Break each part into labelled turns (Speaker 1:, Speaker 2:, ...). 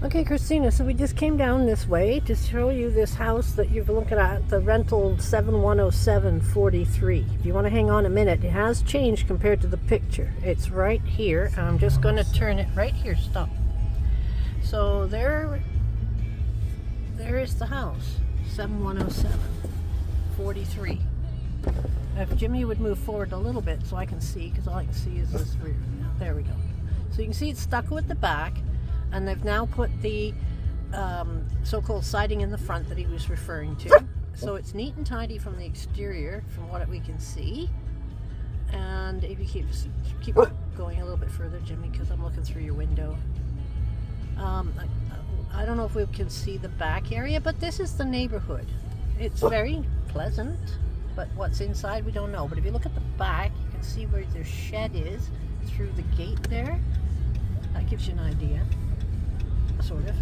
Speaker 1: Okay, Christina, so we just came down this way to show you this house that you're looking at, the rental 710743. If you want to hang on a minute, it has changed compared to the picture. It's right here. I'm just going to turn it right here. Stop. So there is the house, 710743. If Jimmy would move forward a little bit so I can see, because all I can see is this rear. There we go. So you can see it's stucco at the back. And they've now put the so-called siding in the front that he was referring to. So it's neat and tidy from the exterior, from what we can see. And if you keep going a little bit further, Jimmy, because I'm looking through your window. I don't know if we can see the back area, but this is the neighborhood. It's very pleasant, but what's inside we don't know. But if you look at the back, you can see where their shed is through the gate there. That gives you an idea. Sort of.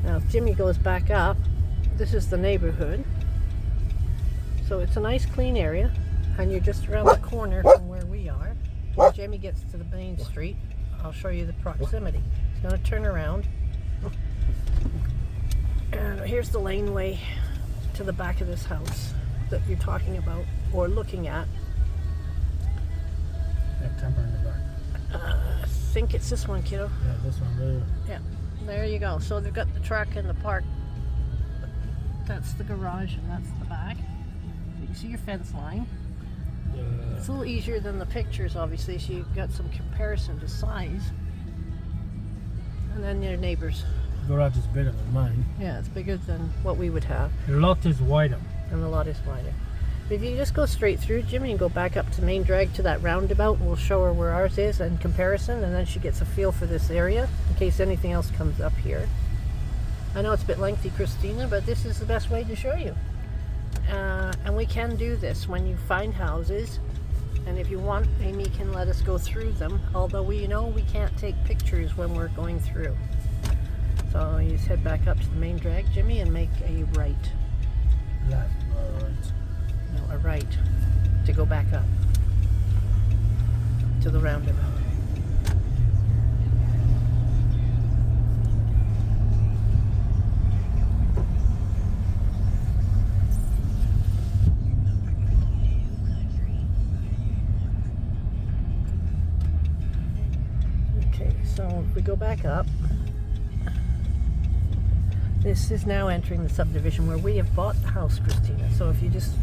Speaker 1: Now if Jimmy goes back up, this is the neighborhood. So it's a nice clean area, and you're just around the corner from where we are. When Jimmy gets to the main street, I'll show you the proximity. He's going to turn around. And here's the laneway to the back of this house that you're talking about or looking at.
Speaker 2: That temper in the back.
Speaker 1: I think it's this one, kiddo.
Speaker 2: Yeah, this one there.
Speaker 1: Yeah, there you go. So they've got the truck in the park. That's the garage and that's the back. So you can see your fence line. It's a little easier than the pictures, obviously, so you've got some comparison to size. And then your neighbors.
Speaker 2: The garage is bigger than mine.
Speaker 1: Yeah, it's bigger than what we would have.
Speaker 2: The lot is wider.
Speaker 1: And the lot is wider. If you just go straight through, Jimmy, and go back up to main drag to that roundabout, and we'll show her where ours is in comparison, and then she gets a feel for this area in case anything else comes up here. I know it's a bit lengthy, Christina, but this is the best way to show you. And we can do this when you find houses, and if you want, Amy can let us go through them, although we know we can't take pictures when we're going through. So you just head back up to the main drag, Jimmy, and make a right.
Speaker 2: Left or right?
Speaker 1: No, a right to go back up to the roundabout. Okay, so if we go back up, this is now entering the subdivision where we have bought the house, Christina. So if you just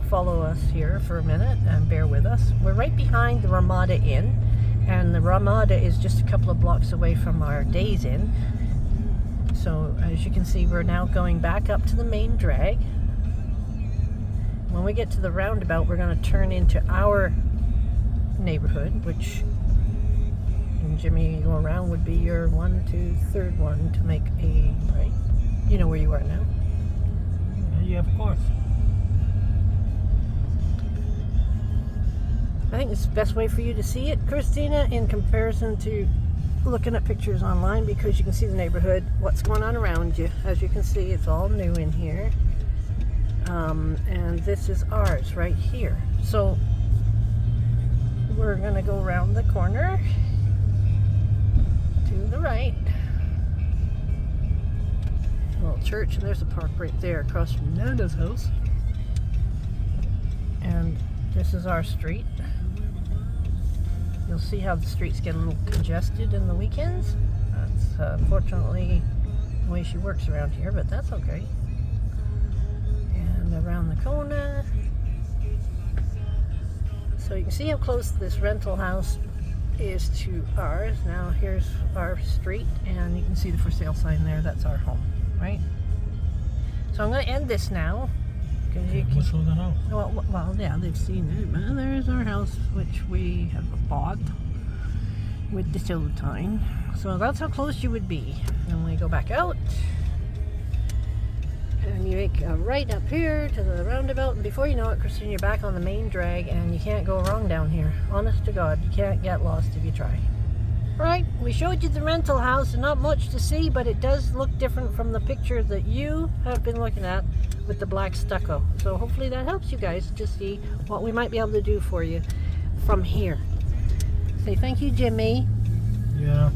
Speaker 1: follow us here for a minute and bear with us. We're right behind the Ramada Inn, and the Ramada is just a couple of blocks away from our Days Inn. So as you can see, we're now going back up to the main drag. When we get to the roundabout, we're going to turn into our neighborhood, which when Jimmy go around would be your third one to make a right. You know where you are now.
Speaker 2: Yeah, of course.
Speaker 1: I think it's the best way for you to see it, Christina, in comparison to looking at pictures online, because you can see the neighborhood, what's going on around you. As you can see, it's all new in here. And this is ours right here. So we're going to go around the corner to the right. A little church, and there's a park right there across from Nana's house. And this is our street. You'll see how the streets get a little congested in the weekends. That's unfortunately the way she works around here, but that's okay. And around the corner. So you can see how close this rental house is to ours. Now here's our street, and you can see the for sale sign there. That's our home, right? So I'm going to end this now.
Speaker 2: We'll show the house.
Speaker 1: Well, yeah, they've seen it, but there's our house, which we have bought with the old time. So that's how close you would be. And we go back out, and you make a right up here to the roundabout, and before you know it, Christine, you're back on the main drag, and you can't go wrong down here. Honest to God, you can't get lost if you try. Right, we showed you the rental house, and not much to see, but it does look different from the picture that you have been looking at with the black stucco. So hopefully that helps you guys to see what we might be able to do for you from here. Say thank you, Jimmy.
Speaker 2: Yeah.